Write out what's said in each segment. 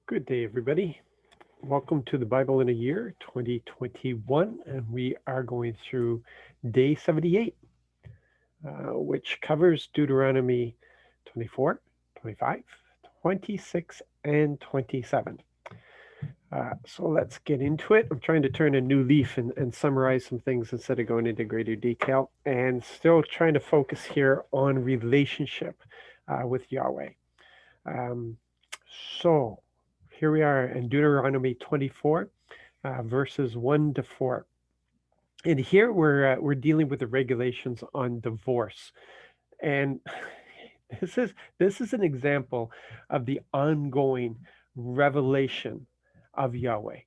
Good day, everybody. Welcome to the Bible in a Year 2021, and we are going through day 78, which covers Deuteronomy 24, 25, 26, and 27. So let's get into it. I'm trying to turn a new leaf and summarize some things instead of going into greater detail, and still trying to focus here on relationship with Yahweh. Um, so here we are in Deuteronomy 24, verses 1 to 4. And here we're dealing with the regulations on divorce. And this is an example of the ongoing revelation of Yahweh,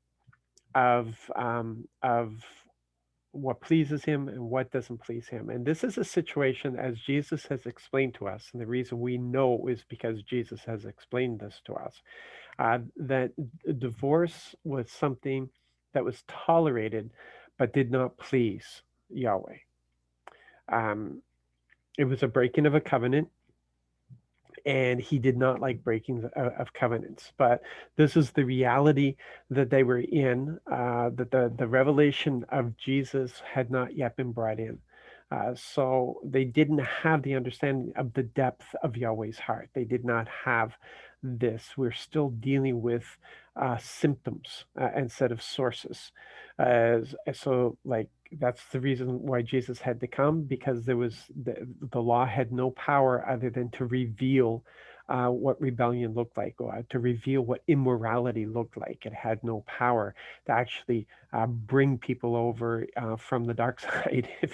of what pleases him and what doesn't please him. And this is a situation, as Jesus has explained to us, and the reason we know is because Jesus has explained this to us, that divorce was something that was tolerated but did not please Yahweh. Um, it was a breaking of a covenant, and he did not like breaking of covenants. But this is the reality that they were in, that the revelation of Jesus had not yet been brought in. So they didn't have the understanding of the depth of Yahweh's heart. They did not have this. We're still dealing with symptoms instead of sources. So, like, that's the reason why Jesus had to come, because the law had no power other than to reveal what rebellion looked like, or to reveal what immorality looked like. It had no power to actually bring people over from the dark side, if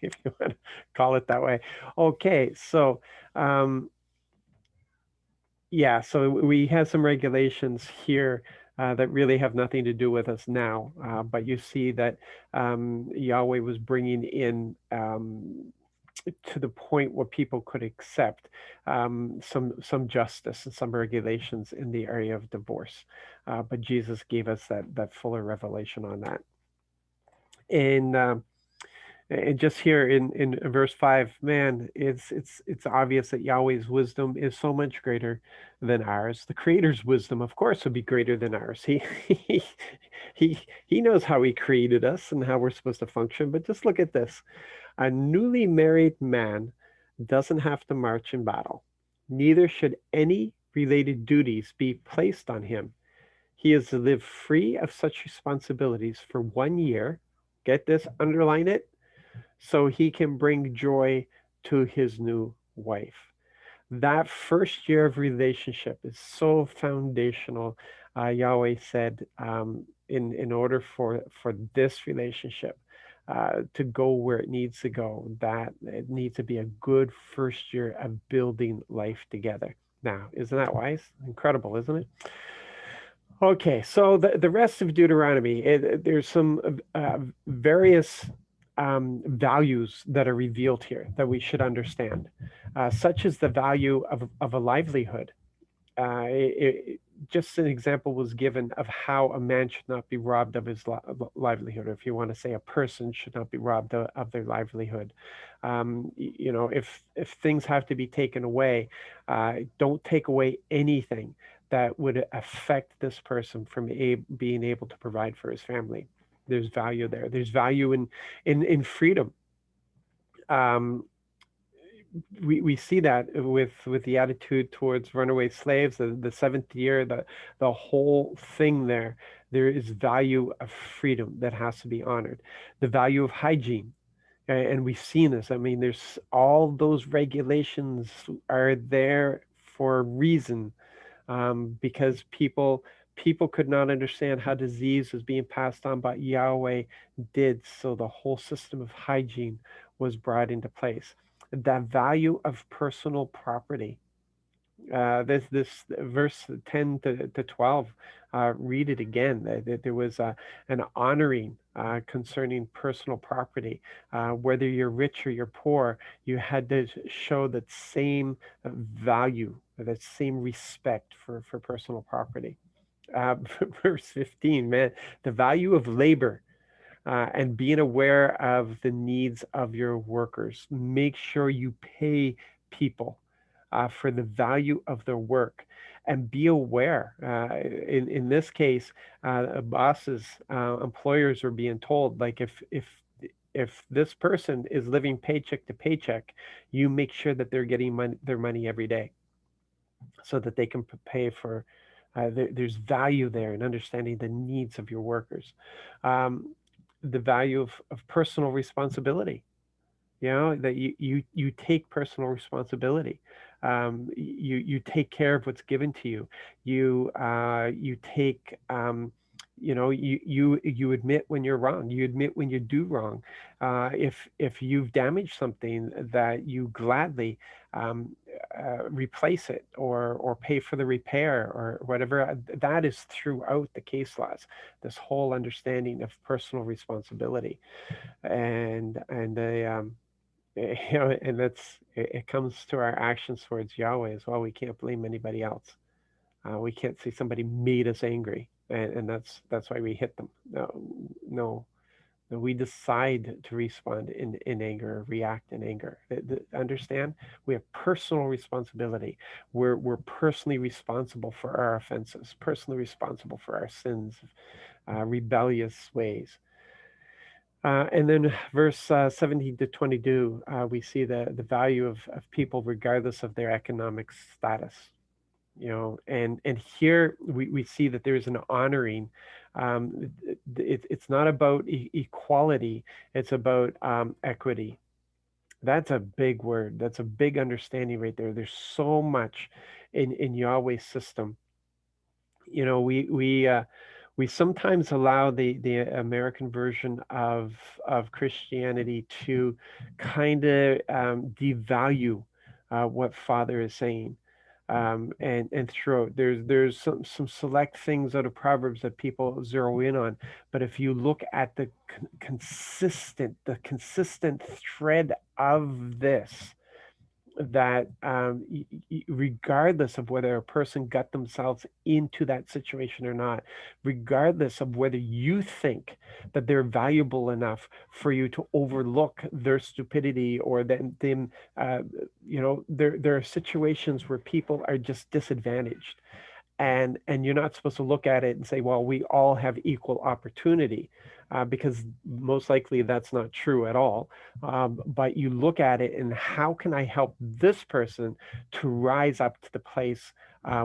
you want to call it that way. Okay, so um, yeah, so we have some regulations here that really have nothing to do with us now, but you see that Yahweh was bringing in, to the point where people could accept some justice and some regulations in the area of divorce. But Jesus gave us that fuller revelation on that. And and just here in verse 5, man, it's obvious that Yahweh's wisdom is so much greater than ours. The Creator's wisdom, of course, would be greater than ours. He knows how he created us and how we're supposed to function. But just look at this. A newly married man doesn't have to march in battle. Neither should any related duties be placed on him. He is to live free of such responsibilities for 1 year. Get this, underline it, so he can bring joy to his new wife. That first year of relationship is so foundational. Yahweh said, in order for this relationship to go where it needs to go, that it needs to be a good first year of building life together. Now, isn't that wise? Incredible, isn't it? Okay, so the rest of Deuteronomy, there's some various values that are revealed here that we should understand, such as the value of a livelihood. Just an example was given of how a man should not be robbed of his livelihood, or if you want to say a person should not be robbed of their livelihood. If things have to be taken away, don't take away anything that would affect this person from being able to provide for his family. There's value there. There's value in freedom. Um, we see that with the attitude towards runaway slaves, the seventh year, the whole thing there is value of freedom that has to be honored. The value of hygiene, and we've seen this. I mean, there's all those regulations are there for a reason, because people could not understand how disease was being passed on, but Yahweh did. So the whole system of hygiene was brought into place. That value of personal property. This verse 10 to 12, read it again. There was an honoring concerning personal property. Whether you're rich or you're poor, you had to show that same value, that same respect for personal property. Verse 15, man, the value of labor. And being aware of the needs of your workers. Make sure you pay people for the value of their work. and be aware. In this case, bosses, employers are being told, like, if this person is living paycheck to paycheck, you make sure that they're getting their money every day, so that they can pay for. There's value there in understanding the needs of your workers. Um, the value of personal responsibility, that you take personal responsibility. You take care of what's given to you. You take, you admit when you're wrong. You admit when you do wrong. If you've damaged something, that you gladly, um, replace it, or pay for the repair, or whatever. That is throughout the case laws, this whole understanding of personal responsibility. And it comes to our actions towards Yahweh as well. We can't blame anybody else. We can't say somebody made us angry, and that's why we hit them. No, no, we decide to respond in anger, or react in anger. Understand? We have personal responsibility. We're personally responsible for our offenses, personally responsible for our sins, rebellious ways. And then verse 17 to 22, we see the value of people regardless of their economic status. And here we see that there is an honoring. It's not about equality, it's about equity. That's a big word. That's a big understanding right there. There's so much in Yahweh's system. We sometimes allow the American version of Christianity to kind of devalue what Father is saying. And throughout, there's some select things out of Proverbs that people zero in on, but if you look at the consistent thread of this, that regardless of whether a person got themselves into that situation or not, regardless of whether you think that they're valuable enough for you to overlook their stupidity, or them, there are situations where people are just disadvantaged, and you're not supposed to look at it and say, well, we all have equal opportunity, because most likely that's not true at all. But you look at it, and how can I help this person to rise up to the place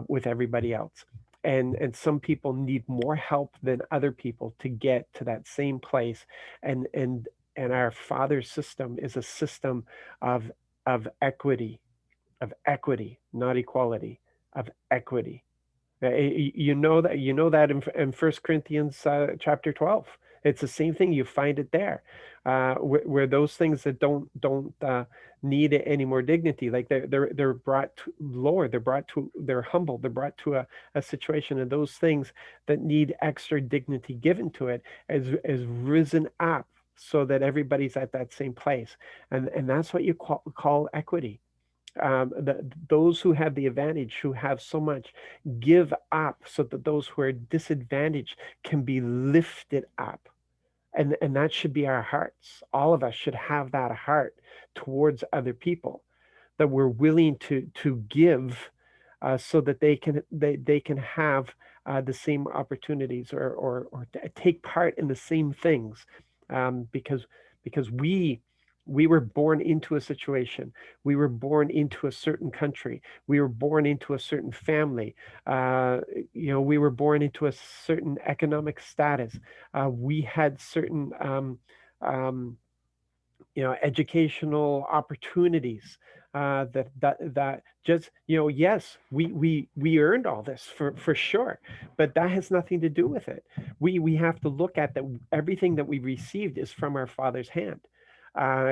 with everybody else? And some people need more help than other people to get to that same place. And our Father's system is a system of equity, not equality, of equity. You know that in First Corinthians chapter 12. It's the same thing. You find it there, where those things that don't need any more dignity, like they're brought lower, they're humbled, they're brought to a situation, and those things that need extra dignity given to it is risen up, so that everybody's at that same place, and that's what you call equity. Those who have the advantage, who have so much, give up so that those who are disadvantaged can be lifted up. And that should be our hearts. All of us should have that heart towards other people, that we're willing to give, so that they can have the same opportunities, or take part in the same things, because we were born into a situation. We were born into a certain country. We were born into a certain family. We were born into a certain economic status. We had certain um, educational opportunities, that just, yes, we earned all this for sure, but that has nothing to do with it. We have to look at that everything that we received is from our Father's hand.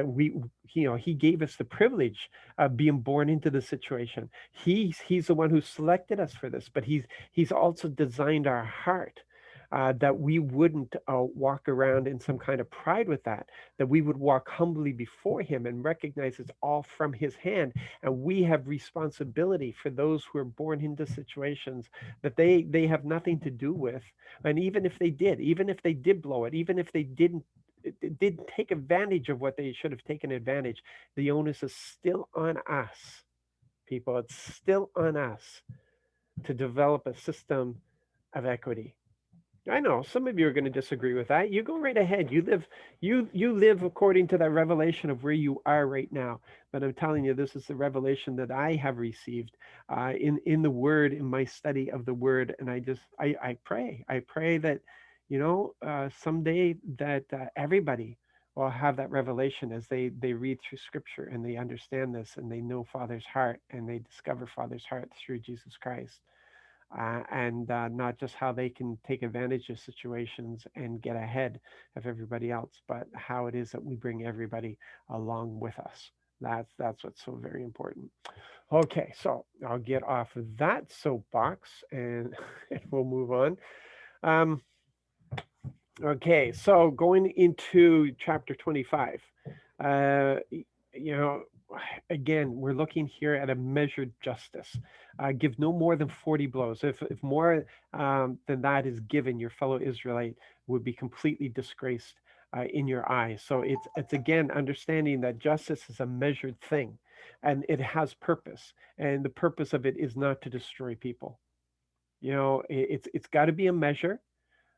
We He gave us the privilege of being born into the situation. He's the one who selected us for this, but he's also designed our heart, that we wouldn't walk around in some kind of pride with that we would walk humbly before him and recognize it's all from his hand. And we have responsibility for those who are born into situations that they have nothing to do with. And even if they did blow it, even if they didn't take advantage of what they should have taken advantage, the onus is still on us, people. It's still on us to develop a system of equity. I know some of you are going to disagree with that. You go right ahead. You live according to that revelation of where you are right now. But I'm telling you, this is the revelation that I have received in the Word, in my study of the Word, and I pray that someday that everybody will have that revelation as they read through Scripture and they understand this and they know Father's heart and they discover Father's heart through Jesus Christ and not just how they can take advantage of situations and get ahead of everybody else, but how it is that we bring everybody along with us. That's what's so very important. Okay, so I'll get off of that soapbox and, and we'll move on. Um, okay, so going into chapter 25, uh, you know, again, we're looking here at a measured justice. Give no more than 40 blows. If more than that is given, your fellow Israelite would be completely disgraced in your eyes. So it's again understanding that justice is a measured thing, and it has purpose, and the purpose of it is not to destroy people. It's got to be a measure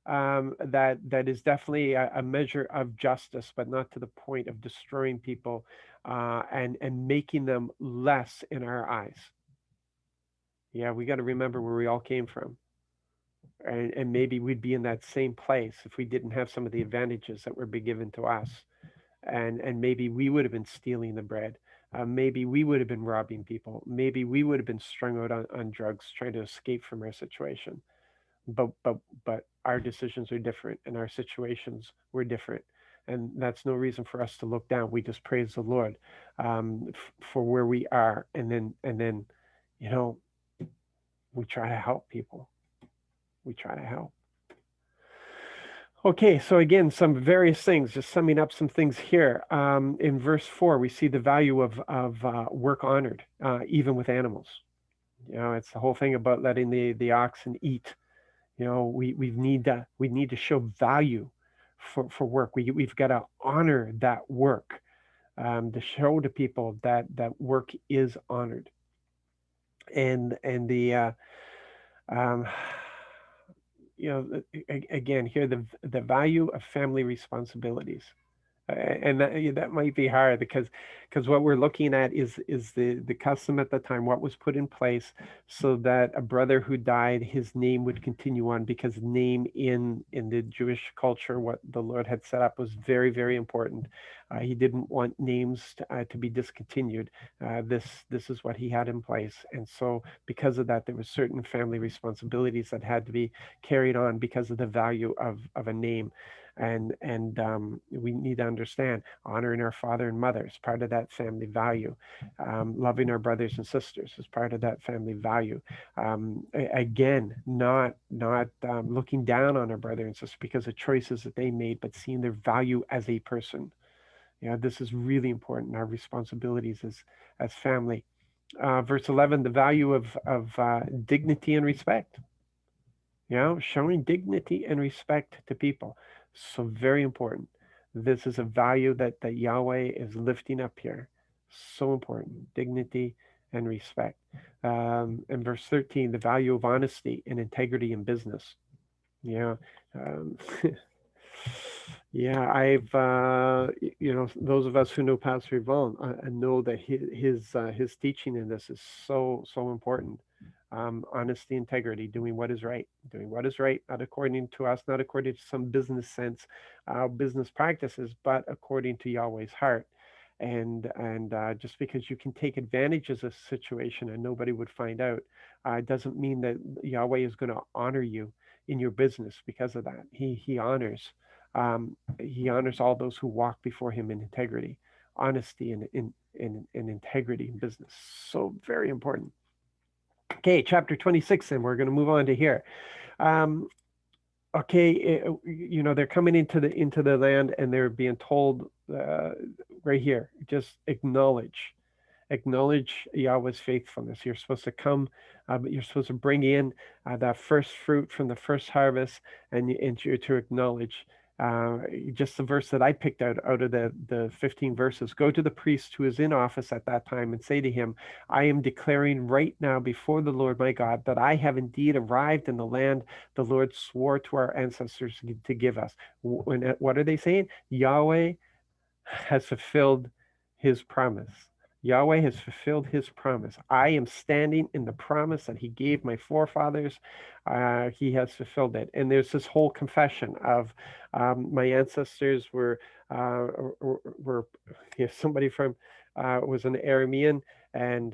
that is definitely a measure of justice, but not to the point of destroying people and making them less in our eyes. Yeah, we got to remember where we all came from, and maybe we'd be in that same place if we didn't have some of the advantages that were being given to us, and maybe we would have been stealing the bread. Maybe we would have been robbing people. Maybe we would have been strung out on drugs, trying to escape from our situation. But our decisions are different and our situations were different, and that's no reason for us to look down. We just praise the Lord for where we are, and then you know we try to help people. We try to help. Okay, so again, some various things, just summing up some things here. In verse 4, we see the value of work honored, even with animals. It's the whole thing about letting the oxen eat. We need to show value for work. We've got to honor that work, to show to people that work is honored. And the um, again here, the value of family responsibilities. And that might be hard because what we're looking at is the custom at the time, what was put in place so that a brother who died, his name would continue on, because name in the Jewish culture, what the Lord had set up, was very, very important. He didn't want names to be discontinued. This is what he had in place, and so because of that, there were certain family responsibilities that had to be carried on because of the value of a name. And we need to understand honoring our father and mother is part of that family value. Loving our brothers and sisters is part of that family value. Again, not looking down on our brother and sister because of choices that they made, but seeing their value as a person. This is really important. Our responsibilities as family. Verse 11, the value of dignity and respect. Showing dignity and respect to people. So very important. This is a value that Yahweh is lifting up here. So important. Dignity and respect. In verse 13, the value of honesty and integrity in business. Yeah. Um, yeah, those of us who know Pastor Yvonne know that his teaching in this is so important. Honesty, integrity, doing what is right, not according to us, not according to some business sense, business practices, but according to Yahweh's heart. And just because you can take advantage of a situation and nobody would find out, doesn't mean that Yahweh is going to honor you in your business because of that. He honors all those who walk before him in integrity, honesty, and integrity in business. So very important. Okay, chapter 26, and we're going to move on to here. Okay, they're coming into the land, and they're being told right here, just acknowledge Yahweh's faithfulness. You're supposed to come, but you're supposed to bring in that first fruit from the first harvest, and you're to acknowledge Just the verse that I picked out of the 15 verses. Go to the priest who is in office at that time and say to him, I am declaring right now before the Lord my God that I have indeed arrived in the land the Lord swore to our ancestors to give us. What are they saying? Yahweh has fulfilled his promise. Yahweh has fulfilled his promise. I am standing in the promise that he gave my forefathers. He has fulfilled it. And there's this whole confession of my ancestors were if somebody from was an Aramean and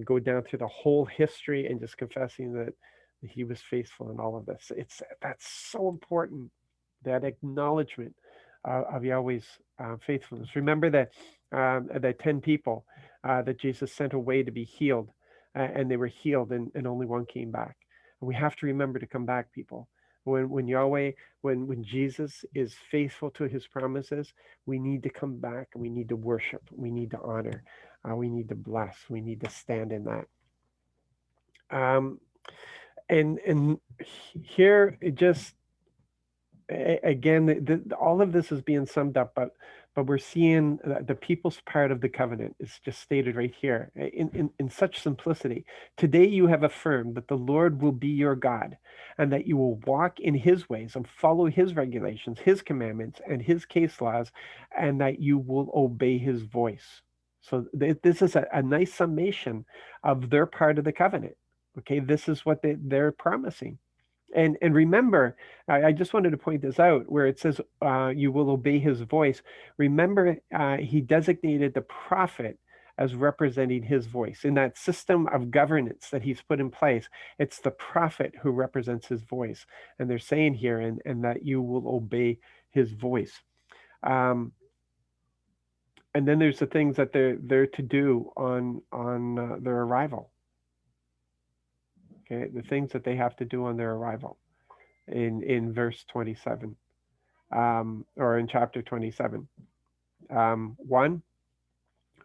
go down through the whole history and just confessing that he was faithful in all of this. That's so important, that acknowledgement of Yahweh's faithfulness. Remember that the 10 people that Jesus sent away to be healed, and they were healed, and only one came back. And we have to remember to come back, people. When Yahweh, when Jesus is faithful to his promises, we need to come back and we need to worship. We need to honor. We need to bless. We need to stand in that. And here it just again, all of this is being summed up, but we're seeing the people's part of the covenant is just stated right here in such simplicity. Today you have affirmed that the Lord will be your God, and that you will walk in his ways and follow his regulations, his commandments, and his case laws, and that you will obey his voice. So this is a nice summation of their part of the covenant. Okay, this is what they're promising. And remember, I just wanted to point this out where it says you will obey his voice. Remember, he designated the prophet as representing his voice. In that system of governance that he's put in place, it's the prophet who represents his voice. And they're saying here, and that you will obey his voice. And then there's the things that they're to do on their arrival. Okay, the things that they have to do on their arrival in verse 27, or in chapter 27. One,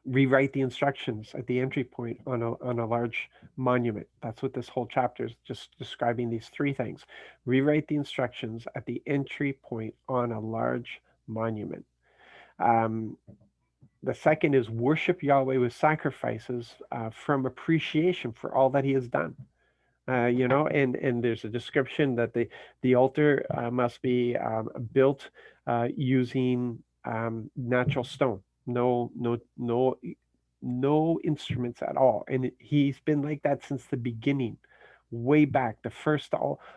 rewrite the instructions at the entry point on a large monument. That's what this whole chapter is just describing, these three things. Rewrite the instructions at the entry point on a large monument. The second is worship Yahweh with sacrifices from appreciation for all that he has done. And there's a description that the altar must be built using natural stone, no instruments at all. And he's been like that since the beginning, way back. The first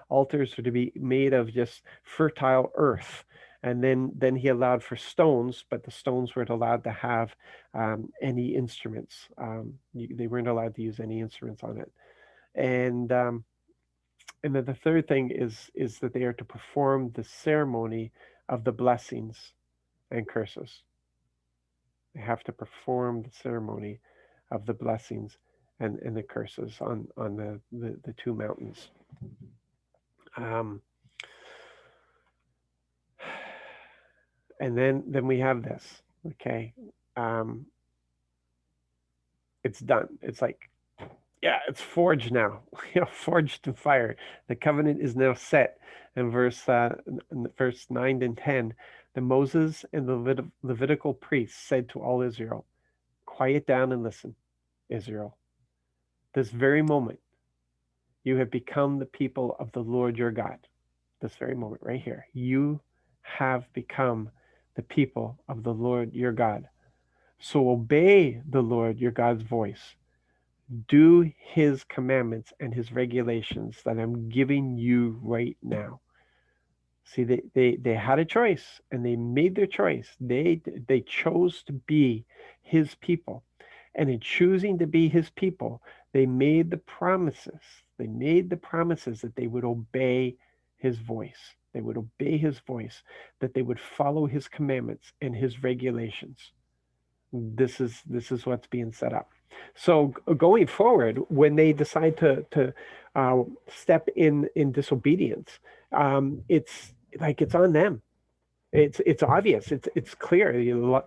altars are to be made of just fertile earth. And then he allowed for stones, but the stones weren't allowed to have any instruments. They weren't allowed to use any instruments on it. And then the third thing is that they are to perform the ceremony of the blessings and curses. They have to perform the ceremony of the blessings and the curses on the two mountains. And then we have this. Okay, it's done. It's like, yeah, it's forged now. Forged in fire. The covenant is now set. In verse 9 and 10, then Moses and the Levitical priests said to all Israel, quiet down and listen, Israel. This very moment, you have become the people of the Lord your God. This very moment right here, you have become the people of the Lord your God. So obey the Lord your God's voice. Do his commandments and his regulations that I'm giving you right now. See, they had a choice and they made their choice. They chose to be his people. And in choosing to be his people, they made the promises. They made the promises that they would obey his voice. They would obey his voice, that they would follow his commandments and his regulations. This is what's being set up. So going forward, when they decide to step in disobedience, it's like it's on them. It's obvious. It's clear.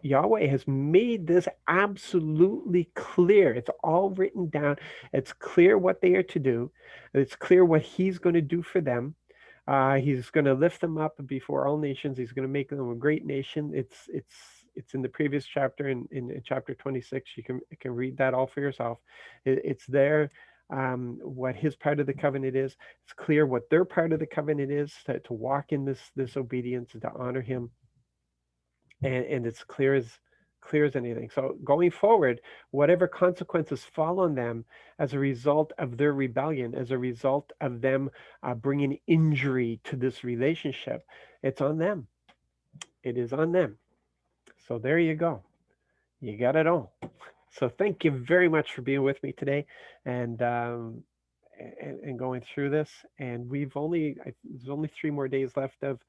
Yahweh has made this absolutely clear. It's all written down. It's clear what they are to do. It's clear what he's going to do for them. He's going to lift them up before all nations. He's going to make them a great nation. It's in the previous chapter, in chapter 26. You can read that all for yourself. It's there. What his part of the covenant is. It's clear what their part of the covenant is, to walk in this obedience and to honor him, and it's clear as anything. So going forward, whatever consequences fall on them as a result of their rebellion, as a result of them bringing injury to this relationship, it's on them. It is on them. So there you go. You got it all. So thank you very much for being with me today, and going through this. And there's only 3 more days left of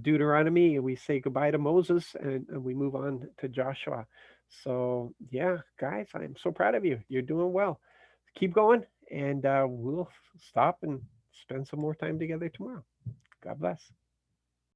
Deuteronomy, and we say goodbye to Moses, and we move on to Joshua. So yeah, guys, I'm so proud of you. You're doing well. Keep going, and we'll stop and spend some more time together tomorrow. God bless.